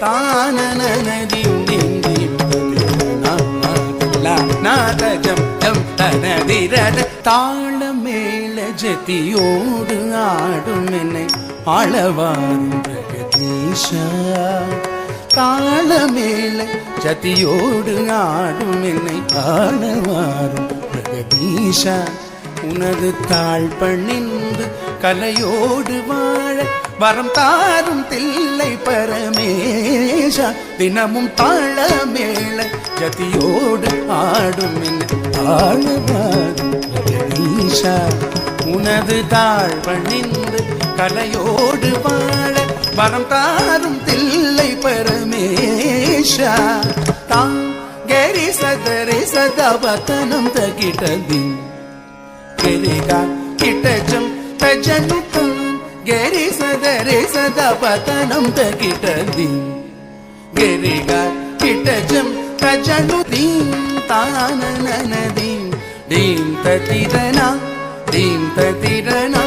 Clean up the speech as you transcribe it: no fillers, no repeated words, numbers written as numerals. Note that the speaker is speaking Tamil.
தானனனதிம் திம் திம் நாதஜம் ஜம் தனதிரத தாள மேல ஜதியோடு ஆடும் என்னை ஆளவாரும் பிரகதீஷா தாள மேல ஜதியோடு ஆடும் என்னை ஆளவாரும் பிரகதீஷா உனது தாழ் பணிந்து கலையோடு வாழ வரம் தாரும் தில்லை பரமேஷா தினமும் தாள மேள ஜதியோடு ஆடும் என்னை ஆளவாரும் பிரகதீஷா உனது தாழ் பணிந்து கலையோடு வாழ வரம் தாரும் தில்லை பரமேஷா தாம் கரி சதரி சதவதனம் தகிட்டதி கரிகா கிட்டஜம் தஜனுதம் கரி சதரி சதவதனம் தகிட்டதி கரிகா கிட்டஜம் தஜனுதீம் தானனனதீம் தீம் ததிரனா தீம் ததிரனா